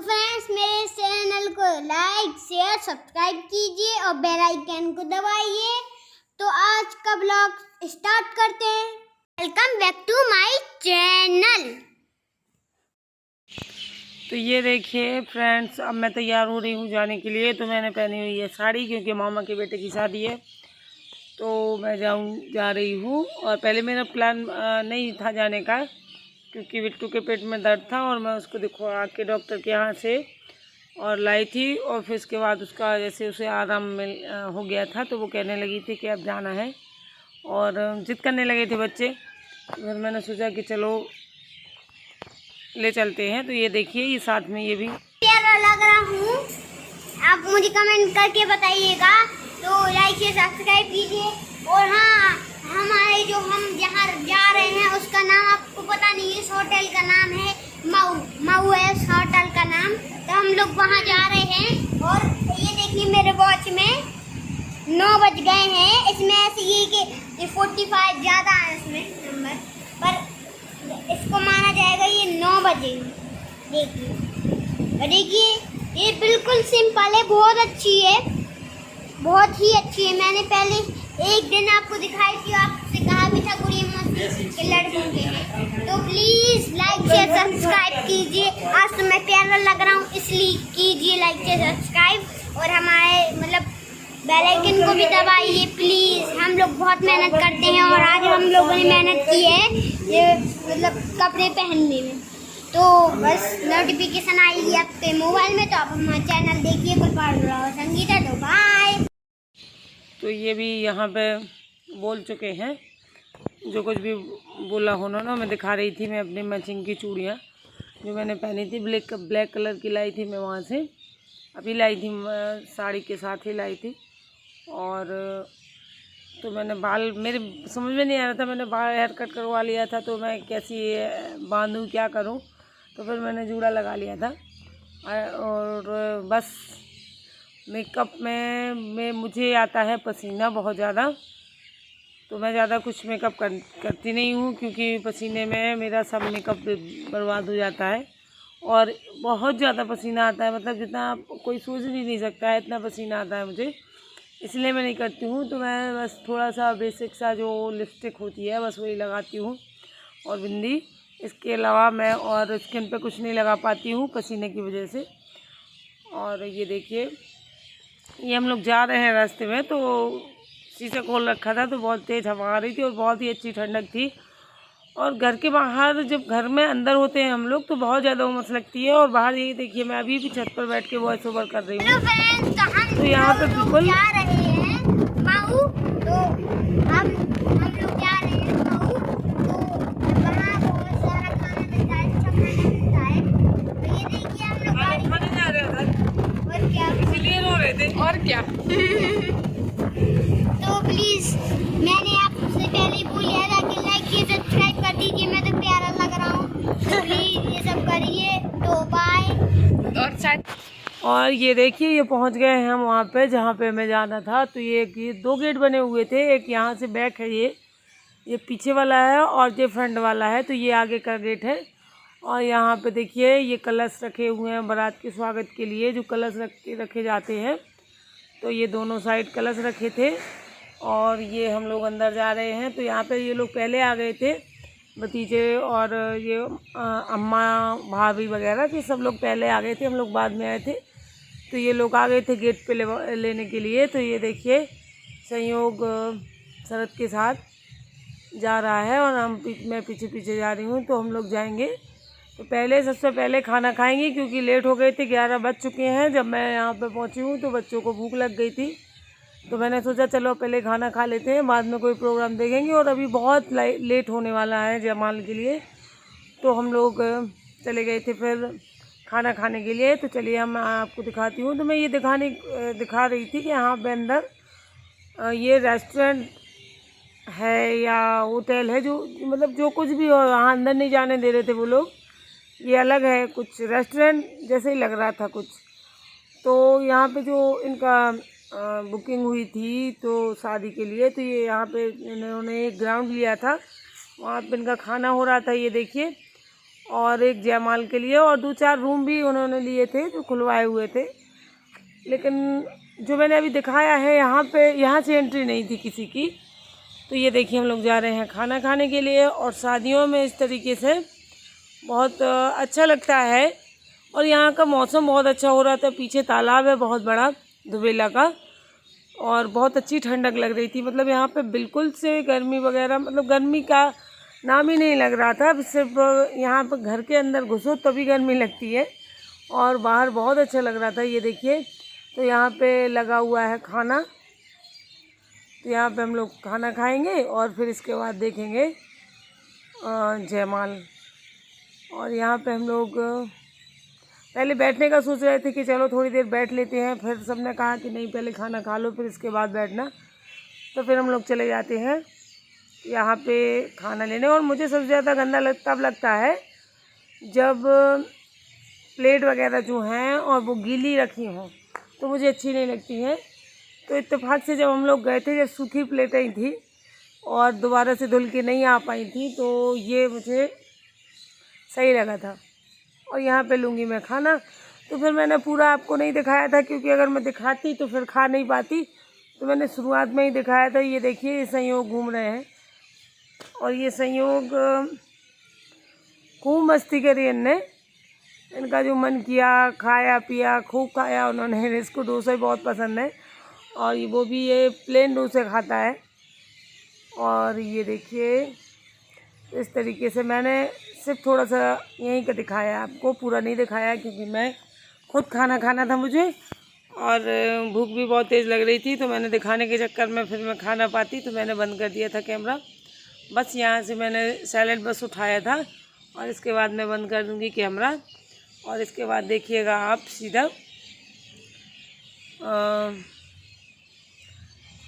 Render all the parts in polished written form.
Friends, मेरे channel को like share subscribe कीजिए और बेल आइकन को दबाइए। तो आज का ब्लॉग स्टार्ट करते हैं। Welcome back to my channel. तो ये देखिए फ्रेंड्स, अब मैं तैयार हो रही हूँ जाने के लिए। तो मैंने पहनी हुई है साड़ी, क्योंकि मामा के बेटे की शादी है। तो मैं जा रही हूँ। और पहले मेरा प्लान नहीं था जाने का, क्योंकि बिट्टू के पेट में दर्द था और मैं उसको दिखवा के डॉक्टर के यहाँ से और लाई थी। और फिर उसके बाद उसका जैसे उसे आराम हो गया था, तो वो कहने लगी थी कि अब जाना है और जिद करने लगे थे बच्चे। तो फिर मैंने सोचा कि चलो ले चलते हैं। तो ये देखिए, ये साथ में ये भी प्यारा लग रहा हूँ। आप मुझे कमेंट करके बताइएगा। तो लाइक से सब्सक्राइब कीजिए। और हाँ, हमारे जो हम जहाँ जा रहे हैं उसका नाम आपको पता नहीं है। इस होटल का नाम है मऊ है इस होटल का नाम। तो हम लोग वहाँ जा रहे हैं। और ये देखिए, मेरे वॉच में 9 बज गए हैं। इसमें ऐसे ये कि 45 ज़्यादा है इसमें नंबर, पर इसको माना जाएगा ये 9 बजे। देखिए ये बिल्कुल सिंपल है, बहुत अच्छी है, बहुत ही अच्छी है। मैंने पहले एक दिन आपको दिखाई थी, आपसे कहा भी था गुड़िया के लड़कों के हैं। तो प्लीज़ लाइक शेयर सब्सक्राइब कीजिए। आज तो मैं प्यारा लग रहा हूँ, इसलिए कीजिए लाइक शेयर सब्सक्राइब। और हमारे बेल आइकन को भी दबाइए प्लीज़। हम लोग बहुत मेहनत करते हैं और आज हम लोगों ने मेहनत की है ये कपड़े पहनने में। तो बस नोटिफिकेशन आएगी आपके मोबाइल में, तो आप हमारा चैनल देखिए गुलपाड़ संगीता। तो बाय। तो ये भी यहाँ पे बोल चुके हैं, जो कुछ भी बोला उन्होंने। मैं दिखा रही थी मैं अपनी मैचिंग की चूड़ियाँ जो मैंने पहनी थी। ब्लैक कलर की लाई थी मैं वहाँ से, अभी लाई थी, साड़ी के साथ ही लाई थी। और तो मैंने बाल, मेरे समझ में नहीं आ रहा था, मैंने बाल हेयर कट करवा लिया था। तो मैं कैसी बांधूँ, क्या करूँ, तो फिर मैंने जूड़ा लगा लिया था। और बस मेकअप में मुझे आता है पसीना बहुत ज़्यादा। तो मैं ज़्यादा कुछ मेकअप करती नहीं हूँ, क्योंकि पसीने में मेरा सब मेकअप बर्बाद हो जाता है। और बहुत ज़्यादा पसीना आता है, मतलब जितना कोई सोच भी नहीं सकता है, इतना पसीना आता है मुझे। इसलिए मैं नहीं करती हूँ। तो मैं बस थोड़ा सा बेसिक सा जो लिपस्टिक होती है बस वही लगाती हूँ और बिंदी। इसके अलावा मैं और स्किन पे कुछ नहीं लगा पाती हूँ पसीने की वजह से। और ये देखिए, ये हम लोग जा रहे हैं रास्ते में, तो शीशा खोल रखा था, तो बहुत तेज़ हवा आ रही थी और बहुत ही अच्छी ठंडक थी। और घर के बाहर, जब घर में अंदर होते हैं हम लोग, तो बहुत ज़्यादा उमस लगती है। और बाहर ये देखिए, मैं अभी भी छत पर बैठ के वॉइस ओवर कर रही हूँ। तो यहाँ पे बिल्कुल जा रहे हैं मऊ। तो हम लोग जा रहे हैं मऊ। तो वहाँ बहुत सारा खाना मिलता है, अच्छा खाना मिलता है। तो ये देखिए, हम लोग खाने जा रहे हैं, और क्या, इसीलिए रो रहे थे और क्या। तो प्लीज़, मैंने आपसे पहले ही बोल दिया था कि लाइक ये सब्सक्राइब कर दीजिए। मैं तो प्यारा लग रहा हूँ, तो प्लीज़ ये सब करिए। तो बाय। और ये देखिए, ये पहुंच गए हैं हम वहाँ पे जहाँ पे हमें जाना था। तो ये 2 गेट बने हुए थे। एक यहाँ से बैक है, ये पीछे वाला है, और ये फ्रंट वाला है। तो ये आगे का गेट है। और यहाँ पे देखिए, ये कलश रखे हुए हैं बारात के स्वागत के लिए, जो कलश रखे जाते हैं। तो ये दोनों साइड कलश रखे थे। और ये हम लोग अंदर जा रहे हैं। तो यहाँ पे ये लोग पहले आ गए थे, भतीजे और ये अम्मा भाभी वगैरह, तो सब लोग पहले आ गए थे, हम लोग बाद में आए थे। तो ये लोग आ गए थे गेट पे लेने के लिए। तो ये देखिए, संयोग शरद के साथ जा रहा है और मैं पीछे पीछे जा रही हूँ। तो हम लोग जाएंगे, तो सबसे पहले खाना खाएंगे, क्योंकि लेट हो गए थे, 11 बज चुके हैं जब मैं यहाँ पे पहुँची हूँ। तो बच्चों को भूख लग गई थी, तो मैंने सोचा चलो पहले खाना खा लेते हैं, बाद में कोई प्रोग्राम देखेंगे। और अभी बहुत लेट होने वाला है जयमाल के लिए। तो हम लोग चले गए थे फिर खाना खाने के लिए। तो चलिए, हम आपको दिखाती हूँ। तो मैं ये दिखा रही थी कि यहाँ पे अंदर ये रेस्टोरेंट है या होटल है, जो मतलब जो कुछ भी हो, यहाँ अंदर नहीं जाने दे रहे थे वो लोग। ये अलग है, कुछ रेस्टोरेंट जैसे ही लग रहा था कुछ। तो यहाँ पे जो इनका बुकिंग हुई थी तो शादी के लिए, तो ये यहाँ पे इन्होंने एक ग्राउंड लिया था, वहाँ पे इनका खाना हो रहा था, ये देखिए। और एक जयमाल के लिए, और 2-4 रूम भी उन्होंने लिए थे जो खुलवाए हुए थे। लेकिन जो मैंने अभी दिखाया है यहाँ पे, यहाँ से एंट्री नहीं थी किसी की। तो ये देखिए हम लोग जा रहे हैं खाना खाने के लिए। और शादियों में इस तरीके से बहुत अच्छा लगता है। और यहाँ का मौसम बहुत अच्छा हो रहा था, पीछे तालाब है बहुत बड़ा दुबेला का, और बहुत अच्छी ठंडक लग रही थी। मतलब यहाँ पे बिल्कुल से गर्मी वगैरह, मतलब गर्मी का नाम ही नहीं लग रहा था। सिर्फ यहाँ पर घर के अंदर घुसो तभी गर्मी लगती है, और बाहर बहुत अच्छा लग रहा था। ये देखिए, तो यहाँ पे लगा हुआ है खाना, तो यहाँ पे हम लोग खाना खाएंगे और फिर इसके बाद देखेंगे जयमाल। और यहाँ पे हम लोग पहले बैठने का सोच रहे थे कि चलो थोड़ी देर बैठ लेते हैं, फिर सबने कहा कि नहीं पहले खाना खा लो फिर इसके बाद बैठना। तो फिर हम लोग चले जाते हैं यहाँ पे खाना लेने। और मुझे सबसे ज़्यादा गंदा तब लगता है जब प्लेट वगैरह जो हैं और वो गीली रखी हों, तो मुझे अच्छी नहीं लगती हैं। तो इत्तेफाक से जब हम लोग गए थे, जब सूखी प्लेटें ही थी और दोबारा से धुल के नहीं आ पाई थी, तो ये मुझे सही लगा था। और यहाँ पे लूँगी मैं खाना। तो फिर मैंने पूरा आपको नहीं दिखाया था, क्योंकि अगर मैं दिखाती तो फिर खा नहीं पाती, तो मैंने शुरुआत में ही दिखाया था। ये देखिए, ये संयोग घूम रहे हैं, और ये संयोग खूब मस्ती करी इनने। इनका जो मन किया, खाया पिया, खूब खाया उन्होंने। इसको डोसा बहुत पसंद है, और वो भी ये प्लेन डोसे खाता है। और ये देखिए, इस तरीके से मैंने सिर्फ थोड़ा सा यहीं का दिखाया, आपको पूरा नहीं दिखाया, क्योंकि मैं खुद खाना खाना था मुझे, और भूख भी बहुत तेज़ लग रही थी। तो मैंने दिखाने के चक्कर में फिर मैं खा ना पाती, तो मैंने बंद कर दिया था कैमरा। बस यहाँ से मैंने सैलेड बस उठाया था, और इसके बाद मैं बंद कर दूँगी कैमरा। और इसके बाद देखिएगा आप सीधा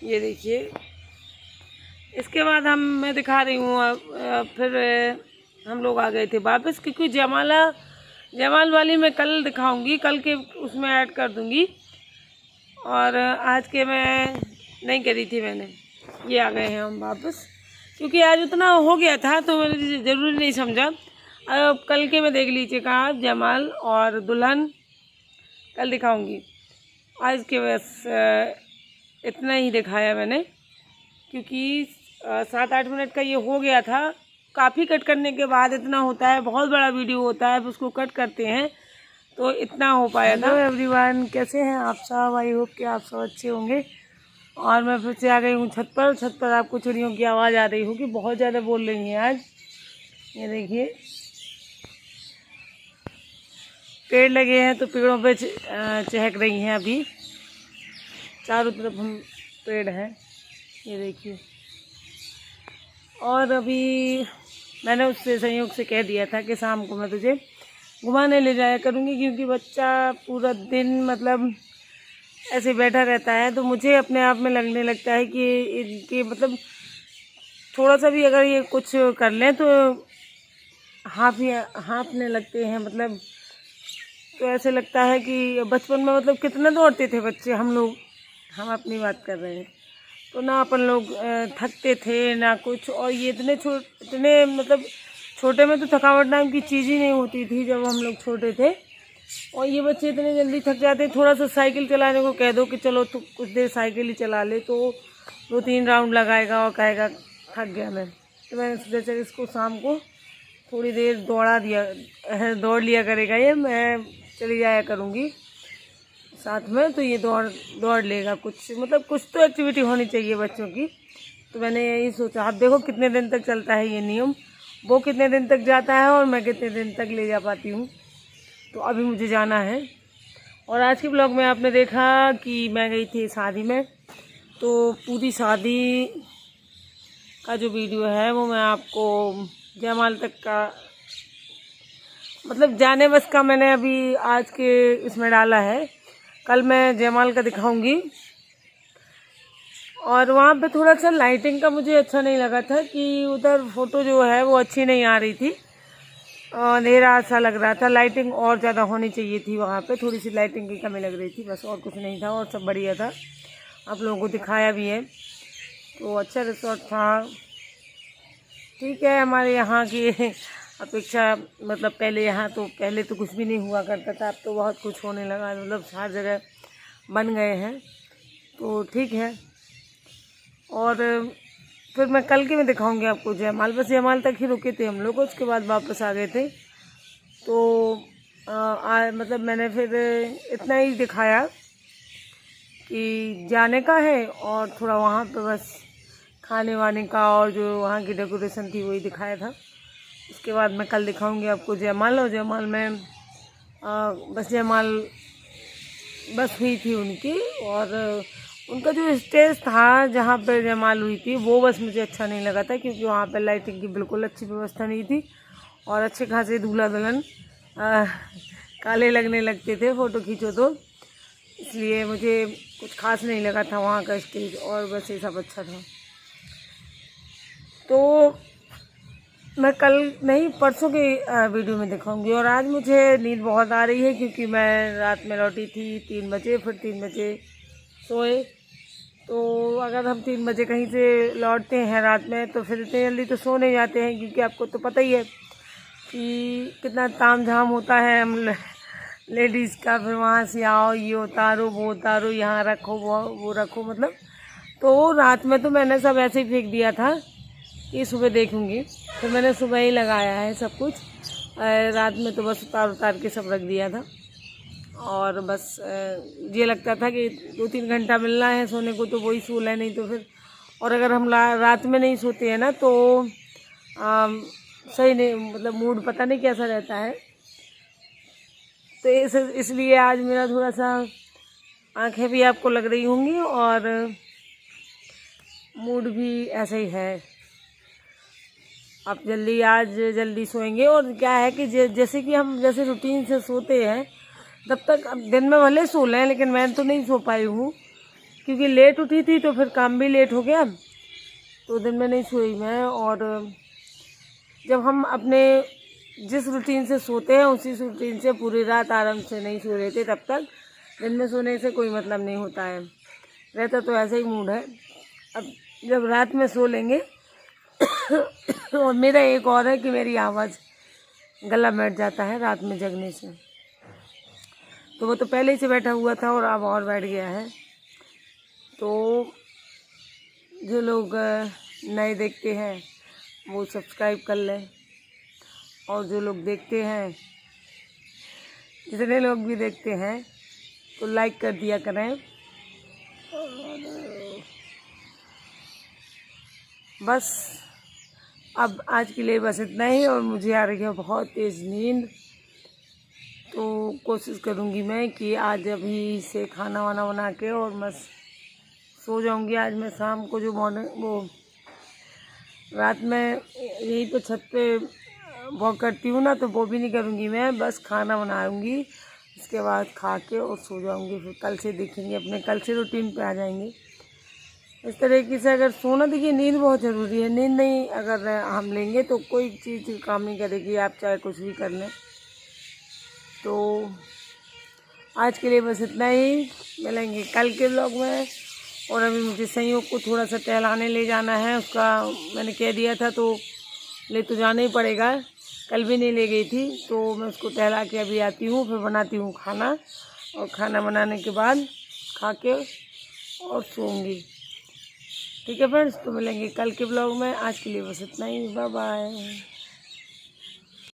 ये देखिए, इसके बाद मैं दिखा रही हूँ। फिर हम लोग आ गए थे वापस, क्योंकि जयमाल वाली मैं कल दिखाऊंगी, कल के उसमें ऐड कर दूंगी। और आज के मैं नहीं करी थी मैंने। ये आ गए हैं हम वापस, क्योंकि आज उतना हो गया था तो मैंने ज़रूरी नहीं समझा। अब कल के मैं देख लीजिए कहाँ जयमाल और दुल्हन कल दिखाऊंगी। आज के बस इतना ही दिखाया मैंने, क्योंकि 7-8 मिनट का ये हो गया था। काफ़ी कट करने के बाद इतना होता है, बहुत बड़ा वीडियो होता है, फिर उसको कट करते हैं तो इतना हो पाया था। हेलो एवरीवन, कैसे हैं आप सब? आई होप कि आप सब अच्छे होंगे। और मैं फिर से आ गई हूँ छत पर। छत पर आपको चिड़ियों की आवाज़ आ रही होगी, बहुत ज़्यादा बोल रही हैं आज। ये देखिए, पेड़ लगे हैं तो पेड़ों पे चहक रही हैं। अभी चारों तरफ हम पेड़ हैं, ये देखिए। और अभी मैंने उससे संयोग से कह दिया था कि शाम को मैं तुझे घुमाने ले जाया करूँगी, क्योंकि बच्चा पूरा दिन मतलब ऐसे बैठा रहता है, तो मुझे अपने आप में लगने लगता है कि इनके मतलब थोड़ा सा भी अगर ये कुछ कर लें तो हाँफने लगते हैं। मतलब तो ऐसे लगता है कि बचपन में मतलब कितना दौड़ते थे बच्चे, हम अपनी बात कर रहे हैं, तो ना अपन लोग थकते थे ना कुछ। और ये इतने मतलब छोटे में तो थकावट नाम की चीज़ ही नहीं होती थी जब हम लोग छोटे थे। और ये बच्चे इतने जल्दी थक जाते। थोड़ा सा साइकिल चलाने को कह दो कि चलो तो कुछ देर साइकिल ही चला ले, तो 2-3 राउंड लगाएगा और कहेगा थक गया मैं। तो मैंने सोचा चल इसको शाम को थोड़ी देर दौड़ लिया करेगा, ये मैं चली जाया करूँगी साथ में, तो ये दौड़ लेगा। कुछ तो एक्टिविटी होनी चाहिए बच्चों की। तो मैंने यही सोचा। आप देखो कितने दिन तक चलता है ये नियम, वो कितने दिन तक जाता है और मैं कितने दिन तक ले जा पाती हूँ। तो अभी मुझे जाना है। और आज के ब्लॉग में आपने देखा कि मैं गई थी शादी में, तो पूरी शादी का जो वीडियो है वो मैं आपको जयमाल तक का मतलब जाने बस का मैंने अभी आज के इसमें डाला है। कल मैं जयमाल का दिखाऊंगी। और वहाँ पे थोड़ा सा लाइटिंग का मुझे अच्छा नहीं लगा था कि उधर फ़ोटो जो है वो अच्छी नहीं आ रही थी, अंधेरा सा लग रहा था। लाइटिंग और ज़्यादा होनी चाहिए थी वहाँ पे, थोड़ी सी लाइटिंग की कमी लग रही थी, बस और कुछ नहीं था। और सब बढ़िया था, आप लोगों को दिखाया भी है। तो अच्छा रिसोर्ट था, ठीक है। हमारे यहाँ की अपेक्षा, मतलब पहले यहाँ तो पहले तो कुछ भी नहीं हुआ करता था, अब तो बहुत कुछ होने लगा, मतलब हर जगह बन गए हैं, तो ठीक है। और फिर मैं कल के में दिखाऊंगी आपको जयमाल। बस जयमाल तक ही रुके थे हम लोग, उसके बाद वापस आ गए थे। तो मतलब मैंने फिर इतना ही दिखाया कि जाने का है और थोड़ा वहाँ पे बस खाने वाने का और जो वहाँ की डेकोरेशन थी वही दिखाया था। उसके बाद मैं कल दिखाऊंगी आपको जयमाल। और जयमाल में बस जयमाल बस हुई थी उनकी, और उनका जो स्टेज था जहाँ पे जयमाल हुई थी वो बस मुझे अच्छा नहीं लगा था, क्योंकि वहाँ पे लाइटिंग की बिल्कुल अच्छी व्यवस्था नहीं थी और अच्छे खासे दूल्हा दुल्हन काले लगने लगते थे फ़ोटो खींचो तो, इसलिए मुझे कुछ खास नहीं लगा था वहाँ का स्टेज, और बस ये सब अच्छा था। तो मैं कल नहीं परसों के वीडियो में दिखाऊंगी। और आज मुझे नींद बहुत आ रही है, क्योंकि मैं रात में लौटी थी 3 बजे, फिर 3 बजे सोए। तो अगर हम 3 बजे कहीं से लौटते हैं रात में तो फिर इतनी जल्दी तो सो नहीं जाते हैं, क्योंकि आपको तो पता ही है कि कितना ताम झाम होता है हम लेडीज़ का। फिर वहाँ से आओ, ये उतारो वो उतारो, यहाँ रखो वो रखो, मतलब। तो रात में तो मैंने सब ऐसे ही फेंक दिया था कि सुबह देखूँगी, तो मैंने सुबह ही लगाया है सब कुछ। रात में तो बस उतार के सब रख दिया था, और बस ये लगता था कि 2-3 घंटा मिलना है सोने को तो वही सो लें, नहीं तो फिर। और अगर हम रात में नहीं सोते हैं ना तो सही नहीं, मतलब मूड पता नहीं कैसा रहता है। तो इसलिए आज मेरा थोड़ा सा आंखें भी आपको लग रही होंगी और मूड भी ऐसा ही है। आप आज जल्दी सोएंगे। और क्या है कि जैसे कि हम जैसे रूटीन से सोते हैं तब तक, अब दिन में भले सो लें, लेकिन मैं तो नहीं सो पाई हूँ क्योंकि लेट उठी थी, तो फिर काम भी लेट हो गया, तो दिन में नहीं सोई मैं। और जब हम अपने जिस रूटीन से सोते हैं उसी रूटीन से पूरी रात आराम से नहीं सो रहे थे, तब तक दिन में सोने से कोई मतलब नहीं होता है, रहता तो ऐसा ही मूड है। अब जब रात में सो लेंगे और मेरा एक और है कि मेरी आवाज़, गला बैठ जाता है रात में जगने से, तो वो तो पहले ही से बैठा हुआ था और अब और बैठ गया है। तो जो लोग नए देखते हैं वो सब्सक्राइब कर लें, और जो लोग देखते हैं, जितने लोग भी देखते हैं तो लाइक कर दिया करें। बस अब आज के लिए बस इतना ही। और मुझे आ रही है बहुत तेज़ नींद, तो कोशिश करूँगी मैं कि आज अभी से खाना वाना बना के और बस सो जाऊँगी। आज मैं शाम को जो रात में यहीं पे छत पे वॉक करती हूँ ना, तो वो भी नहीं करूँगी मैं, बस खाना बनाऊँगी, उसके बाद खा के और सो जाऊँगी। फिर कल से देखेंगे, अपने कल से रूटीन पे आ जाएंगे। इस तरीके से अगर सोना, देखिए नींद बहुत ज़रूरी है, नींद नहीं अगर हम लेंगे तो कोई चीज़ काम नहीं करेगी, आप चाहे कुछ भी कर लें। तो आज के लिए बस इतना ही, मिलेंगे कल के व्लॉग में। और अभी मुझे संयोग को थोड़ा सा टहलाने ले जाना है, उसका मैंने कह दिया था तो ले तो जाना ही पड़ेगा, कल भी नहीं ले गई थी, तो मैं उसको टहला के अभी आती हूँ, फिर बनाती हूँ खाना, और खाना बनाने के बाद खा के और सोऊंगी। ठीक है फ्रेंड्स, तो मिलेंगे कल के ब्लॉग में। आज के लिए बस इतना ही, बाय बाय।